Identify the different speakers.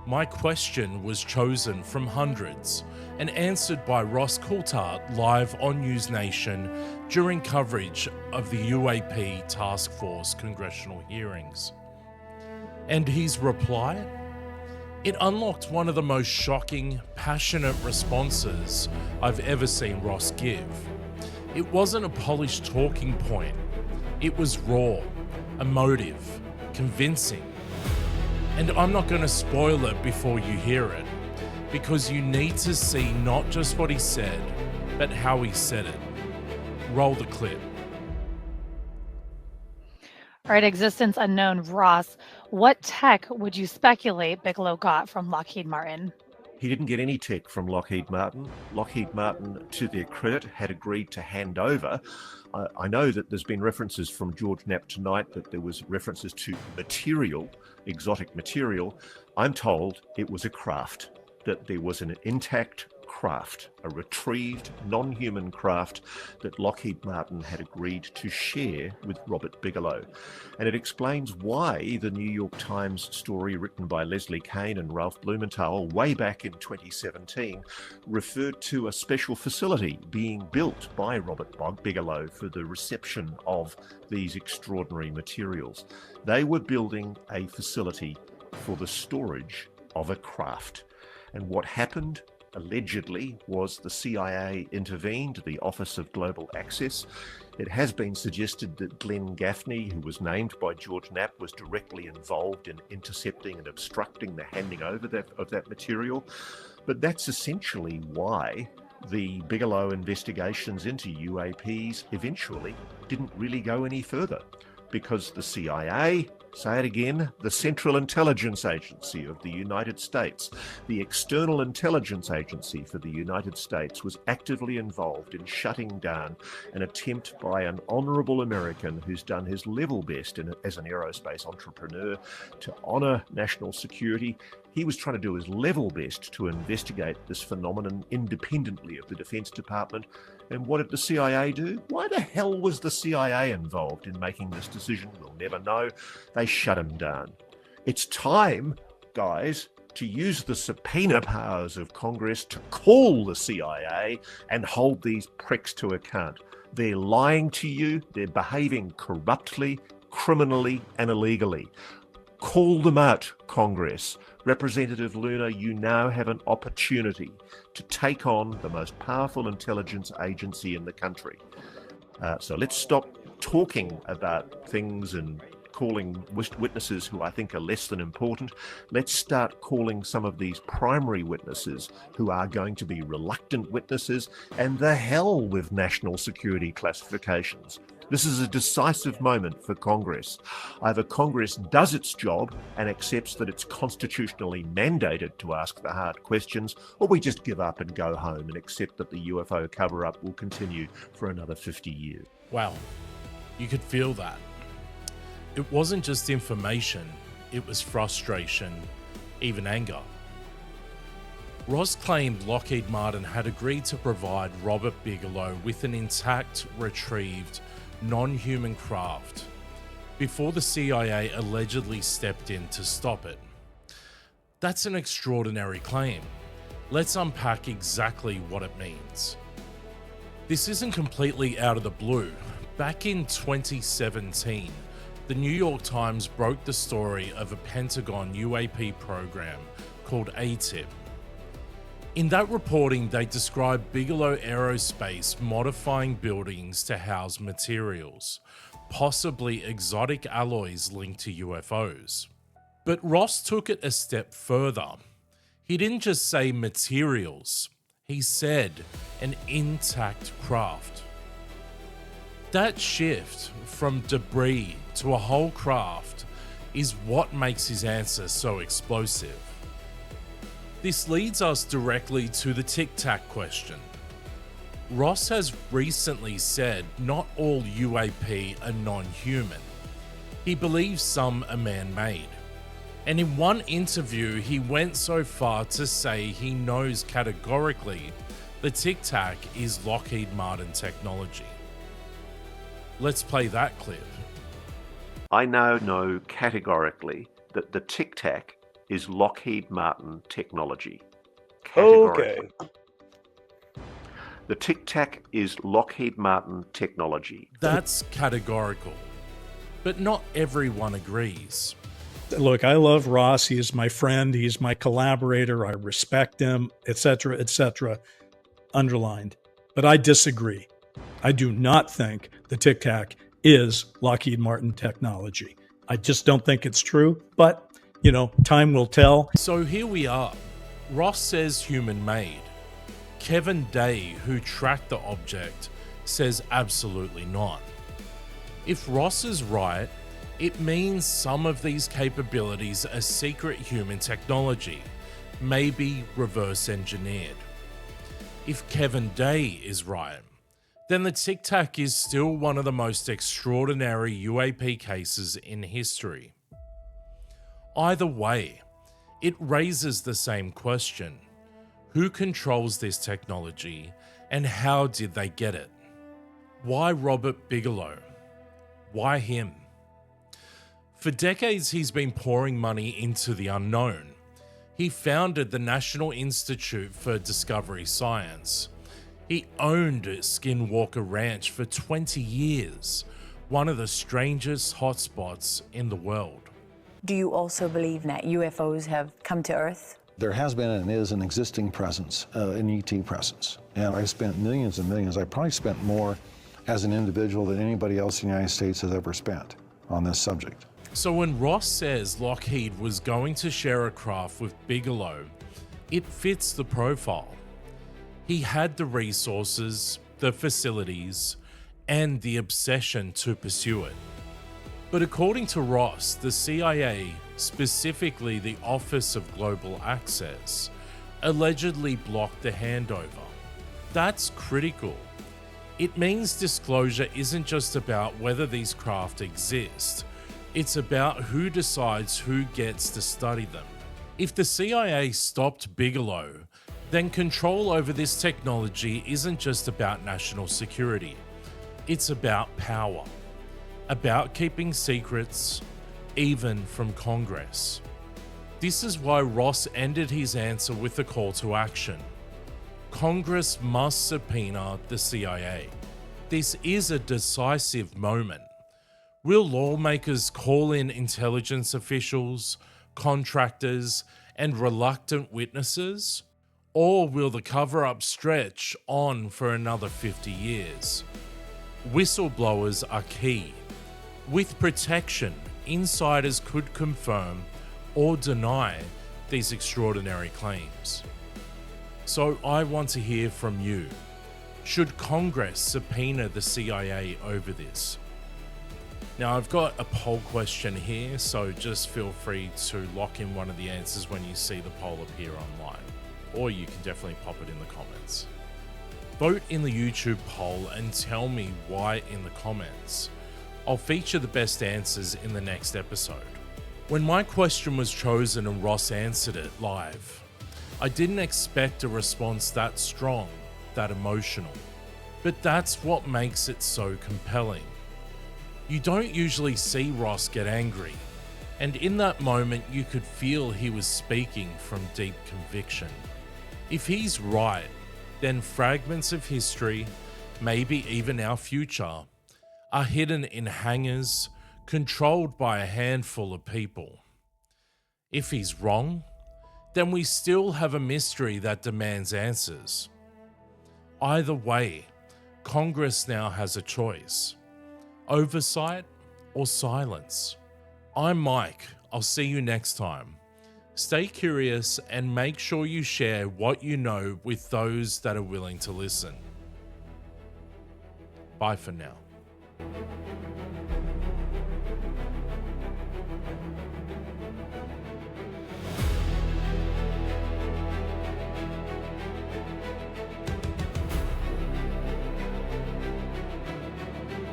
Speaker 1: My question was chosen from hundreds and answered by Ross Coulthart live on News Nation during coverage of the UAP Task Force congressional hearings. And his reply? It unlocked one of the most shocking, passionate responses I've ever seen Ross give. It wasn't a polished talking point. It was raw, emotive, convincing. And I'm not going to spoil it before you hear it, because you need to see not just what he said, but how he said it. Roll the clip.
Speaker 2: All right, existence unknown Ross, what tech would you speculate Bigelow got from Lockheed Martin?
Speaker 3: He didn't get any tech from Lockheed Martin. Lockheed Martin, to their credit, had agreed to hand over. I know that there's been references from George Knapp tonight that there was references to material, exotic material. I'm told it was a craft, that there was an intact craft, a retrieved non-human craft that Lockheed Martin had agreed to share with Robert Bigelow. And it explains why the New York Times story written by Leslie Kane and Ralph Blumenthal way back in 2017 referred to a special facility being built by Robert Bigelow for the reception of these extraordinary materials. They were building a facility for the storage of a craft. And what happened allegedly was the CIA intervened, the Office of Global Access. It has been suggested that Glenn Gaffney, who was named by George Knapp, was directly involved in intercepting and obstructing the handing over of that material. But that's essentially why the Bigelow investigations into UAPs eventually didn't really go any further, because the CIA, say it again, the Central Intelligence Agency of the United States, the External Intelligence Agency for the United States, was actively involved in shutting down an attempt by an honourable American who's done his level best as an aerospace entrepreneur to honour national security. He was trying to do his level best to investigate this phenomenon independently of the Defense Department. And what did the CIA do? Why the hell was the CIA involved in making this decision? We'll never know. They shut him down. It's time, guys, to use the subpoena powers of Congress to call the CIA and hold these pricks to account. They're lying to you. They're behaving corruptly, criminally, and illegally. Call them out, Congress. Representative Luna, you now have an opportunity to take on the most powerful intelligence agency in the country. So let's stop talking about things and calling witnesses who I think are less than important. Let's start calling some of these primary witnesses who are going to be reluctant witnesses, and the hell with national security classifications. This is a decisive moment for Congress. Either Congress does its job and accepts that it's constitutionally mandated to ask the hard questions, or we just give up and go home and accept that the UFO cover-up will continue for another 50 years.
Speaker 1: Wow, you could feel that. It wasn't just information, it was frustration, even anger. Ross claimed Lockheed Martin had agreed to provide Robert Bigelow with an intact, retrieved, non-human craft before the CIA allegedly stepped in to stop it. That's an extraordinary claim. Let's unpack exactly what it means. This isn't completely out of the blue. Back in 2017, the New York Times broke the story of a Pentagon UAP program called ATIP. In that reporting, they described Bigelow Aerospace modifying buildings to house materials, possibly exotic alloys linked to UFOs. But Ross took it a step further. He didn't just say materials, he said an intact craft. That shift from debris to a whole craft is what makes his answer so explosive. This leads us directly to the Tic Tac question. Ross has recently said not all UAP are non-human. He believes some are man-made. And in one interview, he went so far to say he knows categorically the Tic Tac is Lockheed Martin technology. Let's play that clip.
Speaker 3: I now know categorically that the Tic Tac is Lockheed Martin technology.
Speaker 4: Okay.
Speaker 3: Categorically. The Tic Tac is Lockheed Martin technology.
Speaker 1: That's categorical. But not everyone agrees.
Speaker 5: Look, I love Ross. He is my friend. He's my collaborator. I respect him, etc., etc. Underlined. But I disagree. I do not think the Tic Tac is Lockheed Martin technology. I just don't think it's true. But, time will tell.
Speaker 1: So here we are. Ross says human-made. Kevin Day, who tracked the object, says absolutely not. If Ross is right, it means some of these capabilities are secret human technology, maybe reverse engineered. If Kevin Day is right, then the Tic Tac is still one of the most extraordinary UAP cases in history. Either way, it raises the same question. Who controls this technology and how did they get it? Why Robert Bigelow? Why him? For decades, he's been pouring money into the unknown. He founded the National Institute for Discovery Science. He owned Skinwalker Ranch for 20 years, one of the strangest hotspots in the world.
Speaker 6: Do you also believe that UFOs have come to Earth?
Speaker 7: There has been and is an existing presence, an ET presence. And I spent millions and millions. I probably spent more as an individual than anybody else in the United States has ever spent on this subject.
Speaker 1: So when Ross says Lockheed was going to share a craft with Bigelow, it fits the profile. He had the resources, the facilities, and the obsession to pursue it. But according to Ross, the CIA, specifically the Office of Global Access, allegedly blocked the handover. That's critical. It means disclosure isn't just about whether these craft exist, it's about who decides who gets to study them. If the CIA stopped Bigelow, then control over this technology isn't just about national security. It's about power, about keeping secrets, even from Congress. This is why Ross ended his answer with a call to action. Congress must subpoena the CIA. This is a decisive moment. Will lawmakers call in intelligence officials, contractors, and reluctant witnesses? Or will the cover-up stretch on for another 50 years? Whistleblowers are key. With protection, insiders could confirm or deny these extraordinary claims. So I want to hear from you. Should Congress subpoena the CIA over this? Now I've got a poll question here, so just feel free to lock in one of the answers when you see the poll appear online, or you can definitely pop it in the comments. Vote in the YouTube poll and tell me why in the comments. I'll feature the best answers in the next episode. When my question was chosen and Ross answered it live, I didn't expect a response that strong, that emotional. But that's what makes it so compelling. You don't usually see Ross get angry, and in that moment you could feel he was speaking from deep conviction. If he's right, then fragments of history, maybe even our future, are hidden in hangars controlled by a handful of people. If he's wrong, then we still have a mystery that demands answers. Either way, Congress now has a choice: oversight or silence. I'm Mike. I'll see you next time. Stay curious and make sure you share what you know with those that are willing to listen. Bye for now.